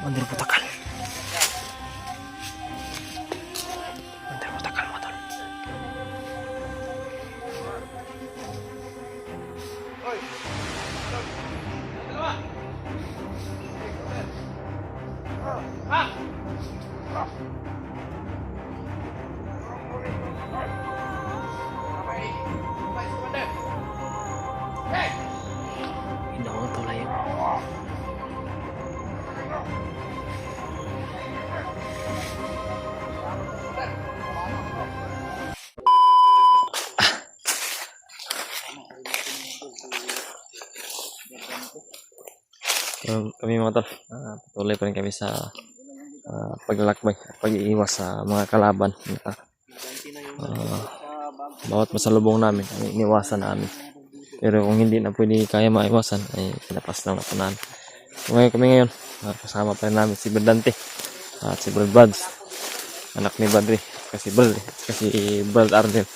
Mandir putakal. Mandir putakal mo tol. Hindi ako tulay yun. Kami mga tol, patuloy pa rin kami sa paglalakbay, pag-iiwas sa mga kalaban. Bawat masalubong namin ay iniwasan namin, pero kung hindi na pwede kaya maiwasan ay pinapas lang natin namin. Ngayon kasama pa rin namin si Berdante at si Brad Buds, anak ni Badri, kasi Brad Arnel.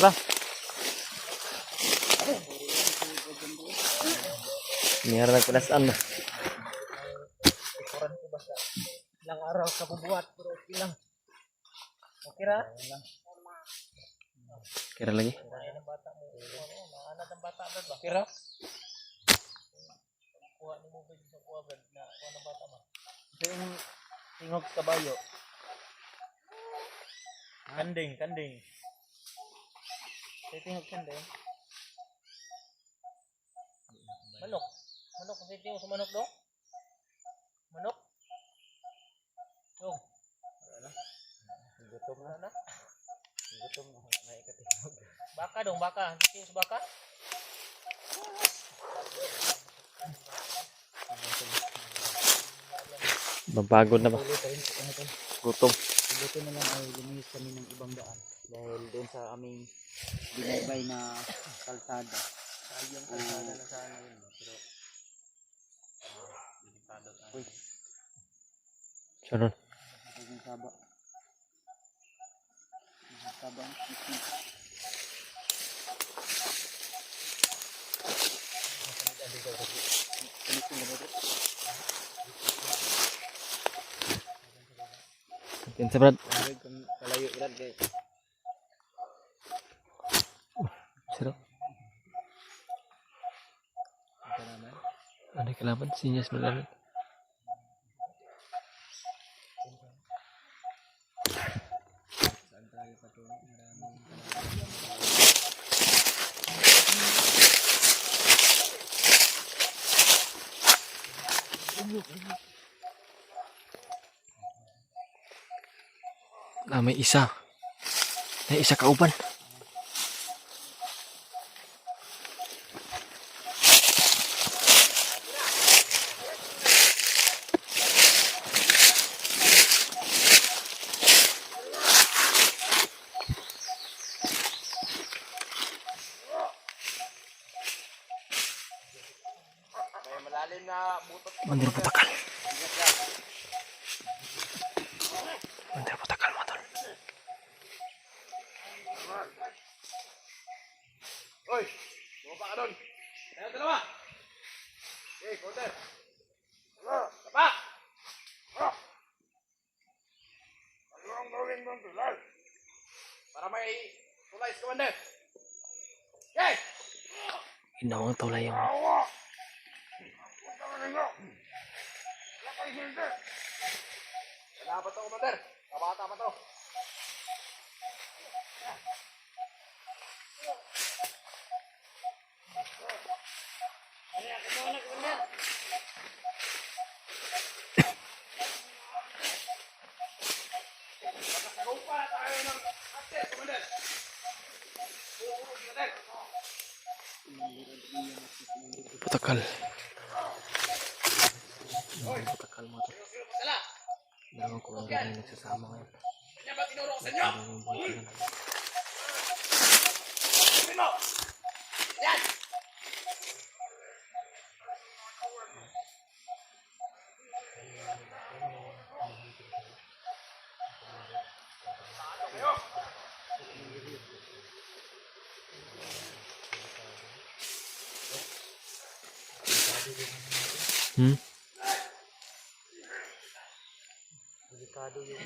Sudah. Biar nagpinasaan na. Ikuran ko basta. Ilang araw ka bubuhat, pero okay lang. Okay ra? Kira lagi? Ayan ang bata mo. Naanad ang bata ba? Kira? Kuha ni mo ba sa kuha ba? Kuha ng bata mo. Ito yung tingog kabayo. Kanding. Tingog kanding. Manok. Manok kasi tingog sa manok do? Manok? Dong. Ano? Gutom na. Gutom na. May ikatingog. Baka dong, baka. Tingog sa baka? Mapagod na ba? Gutom. Buti na lang ay luminis kami ng ibang daan dahil doon sa aming binaybay na kalsada. Sayang kalsada na sana yun, pero delikado tayo. Uy. Saron. Ang saba. Ang saba. Kinsa Brad? Kalayo Brad kay. Sino? Ito naman. Ano kalaban? Sinyas malalit. Saan tayo patungo? Maraming May isa. May isa kauban. malalim na butot. Mandir putakal. Mandir putakal mo tol. Hoy, bumaba ka doon. Tayo dalawa. Okay, counter. Tapa. Ang gawin mong tulay. Para may tulay sa commander. Okay. Inawang tulay yung Wala pa to, commander. Kabata pa to. Ano yan? Putakal. Putakal mo to. Dalawang kumangga na nagsasama ngayon. Dalawang buhay ka na. Delikado yung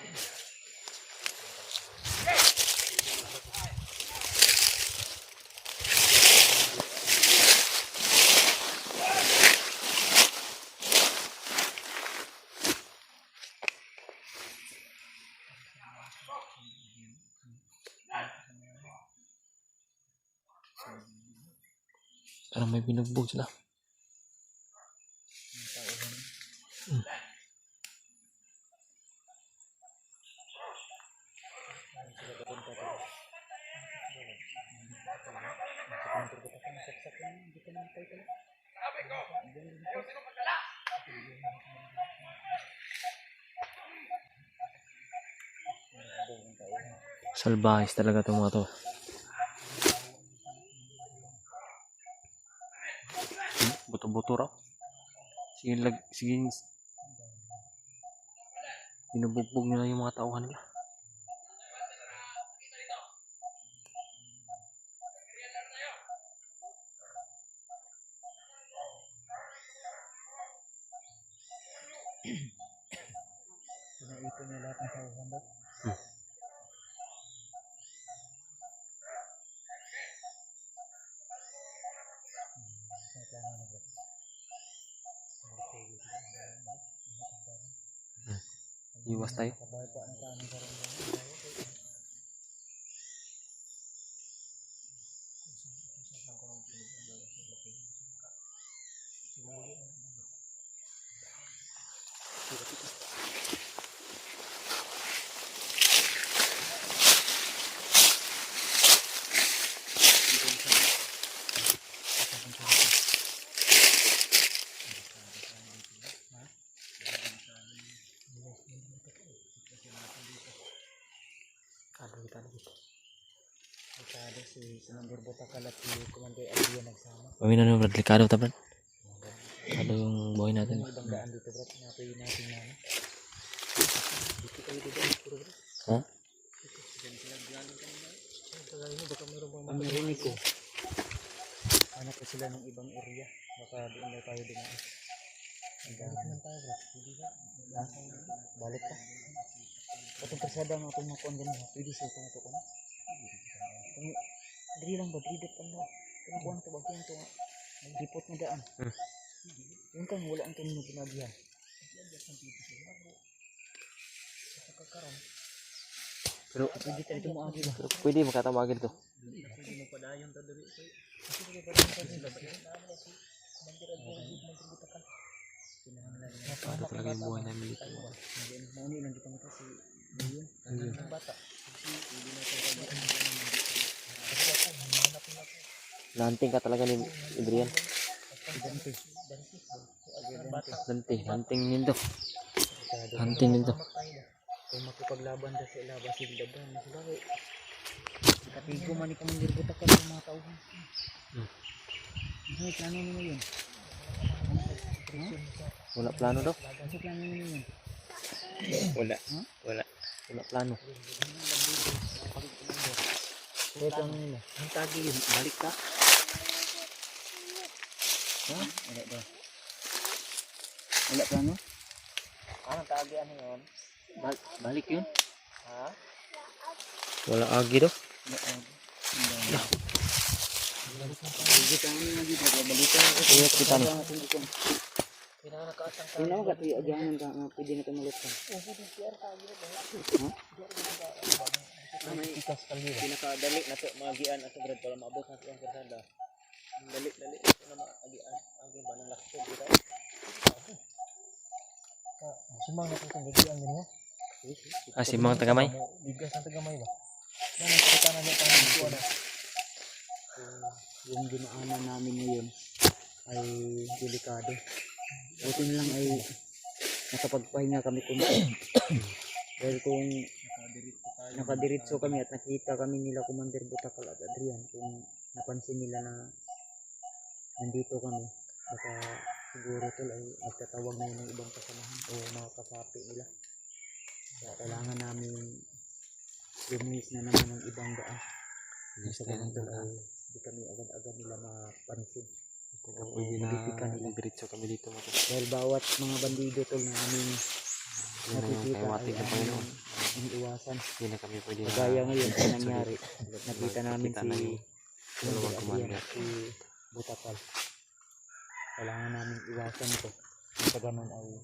Parang may binugbog sila. Salbahis talaga itong mga to. Buto-buto raw. Sige, binubugbog nila yung mga tauhan nila. pinaipon niya lahat ng tauhan daw. Iwas tayo. Delikado si Commander Botakal at si Commander Alvia nagsama. Gawin na nung Brad. Likado ta, Brad. Likado yung buhay natin. May ibang daan dito, Brad. Napay natin na. Dito kayo dito. Ha? Ang narinig ko. Hanap pa sila ng ibang area. Baka doon na tayo dumaan. Balik naman tayo, Brad. Balik ka. Patong persada nga itong makuan ganun. Pwede siya itong ito ko na. Dali lang ba? Dali ka na. Kumakuan ito. Bakit ito nga. Nag-report na daan. Yung kang wala ang kanino ginagihan. Pero Pwede tayo ito maagi ba? pwede makatamagin to. Pwede mo padayon ta dali. Ano talaga yung buhay namin dito. Mauni lang kita mata si Ayun. Ang bata. Nanting ka talaga ni Adrian. Nanting nindo. Nanting nindo. Kung makipaglaban na sa ilaba si Dadan, sila ko. Katigo man ni Commander Botakal ng mga tao. Ano plano mo yun? Wala plano daw. Ano plano mo yun? Wala plano. Ano plano nila? Ang tagi yun, balik ka? Ha? Wala ba? Wala plano? Anong tagi ano yun? Balik yun? Ha? Wala agi daw. Balik ka ano lagi ba? Balik ka. Iya kita nih. Hindi naman katuyo agyanan ka nga pwede na ito malutang. Pinakadali na ito magian at brad para maabot na ito ang persada. Dali ito na magian ang banang lakso dito. Sumang na ito ang magian din mo? Si mga tagamay. Bigas ng tagamay ba? Yan, nakikita na niya tayo dito, ano. So, yung dinaanan namin ngayon ay delikado. Buti na lang ay nakapagpahinga kami kunti. Dahil kung nakadiritso kami at nakita kami nila Commander Butakal at Adrian, kung napansin nila na nandito kami, baka siguro tol ay magtatawag na yun ng ibang kasamahan o mga kasapi nila. Kaya kailangan namin lumis na naman ng ibang daan. Sa ganun tol ay di kami agad-agad nila mapansin. Pwede na diretso kami dito mo. Dahil bawat mga bandido tol na aming nakikita ay aming iniiwasan. Hindi na kami pwede Kagaya ngayon na nangyari, nakita namin si dalawang commander. si Butakal. Kailangan namin iwasan ito. Sa ganun ay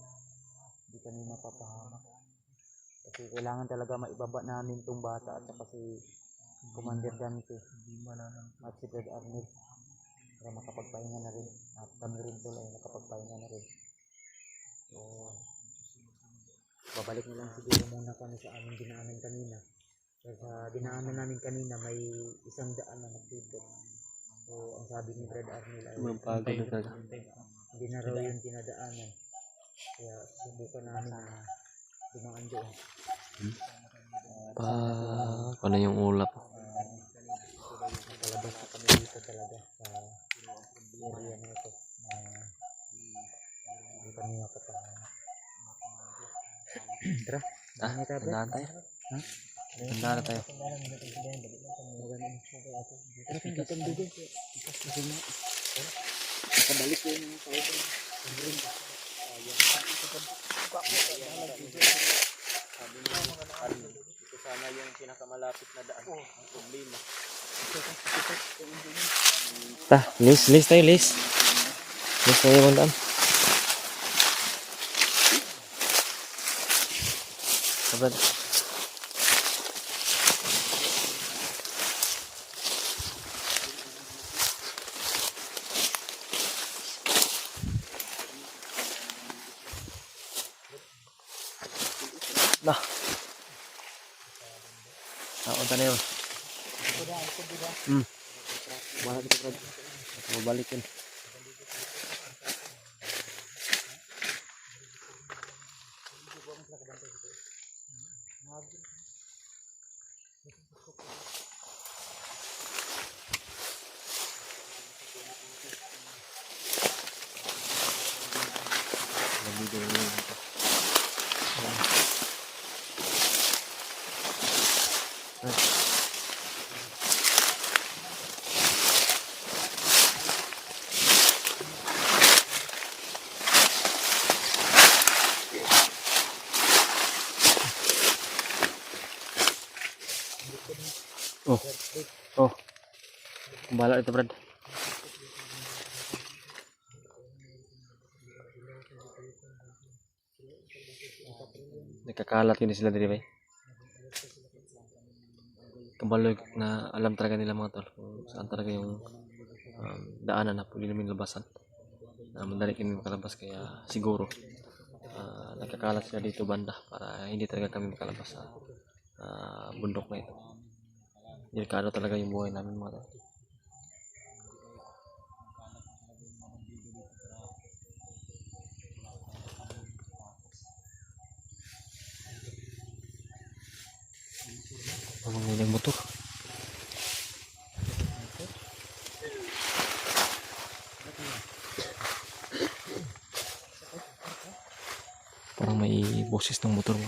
hindi kami mapapahamak. Kasi kailangan talaga maibaba namin itong bata at saka si Commander Dante at si Fred Arnel para makapagpahinga na rin. At kami rin ito ay nakapagpahinga na rin. So, babalik na lang siguro muna kami sa aming dinaanan kanina. Kasi sa dinaanan namin kanina may 100 na nakipot. So, ang sabi ni Fred Arnel ay Mapagod na talaga. hindi na raw yung dinadaanan. Kaya subukan namin na dumaan doon. Ano yung ulap? Palabas na kami dito talaga sa area na ito na hindi kami makapahamak. Tara, Tandaan tayo. Ha? Tandaan na tayo. Tara, dito ang dugo. Kasi nga, nakabalik ko yung mga tao. Ito sana yung pinakamalapit na daan. Ang problema. Lis tayo, Lis. Lis tayo yung daan. Sabat. Nah. Unta na yun. Balik ito, Brad. Mabalikin. Oh. Kumbala ito, Brad. Nakakalat yun sila dito, bay. Kabalog na alam talaga nila mga tol kung saan talaga yung daanan na pwede namin labasan. Madali kami makalabas kaya siguro nakakalat sila dito banda para hindi talaga kami makalabas sa bundok na ito. Delikado talaga yung buhay namin mga tol. Ang ilang motor. Parang may boses ng motor mo.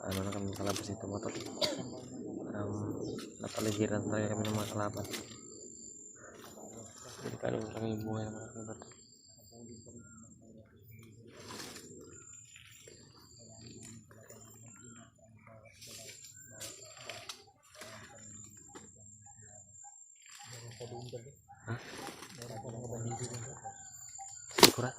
ano na kami kalabas dito mga tol. Parang napaligiran talaga kami ng mga kalaban. Delikado talaga yung buhay ng mga kalaban. Ha? Sikurat?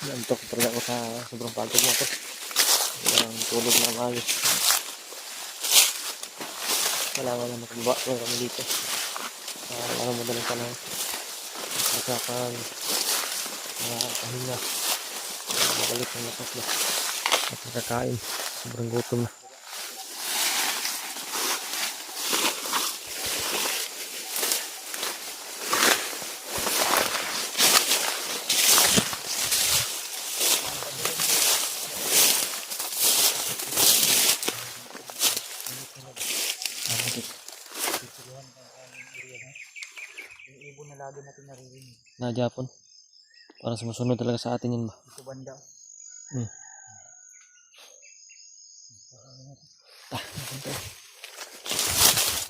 Nantok talaga ako sa sobrang pagod na to. Walang tulog na maayos. Kailangan na makababa ko kami dito. Ano madaling panahon. Masapang pahinga. Mabalik ng lakas na. At nakakain. Sobrang gutom na. Yung ibon na lagi natin naririnig. Na Japon. Parang sumusunod talaga sa atin yun ba? Ito banda. Hmm.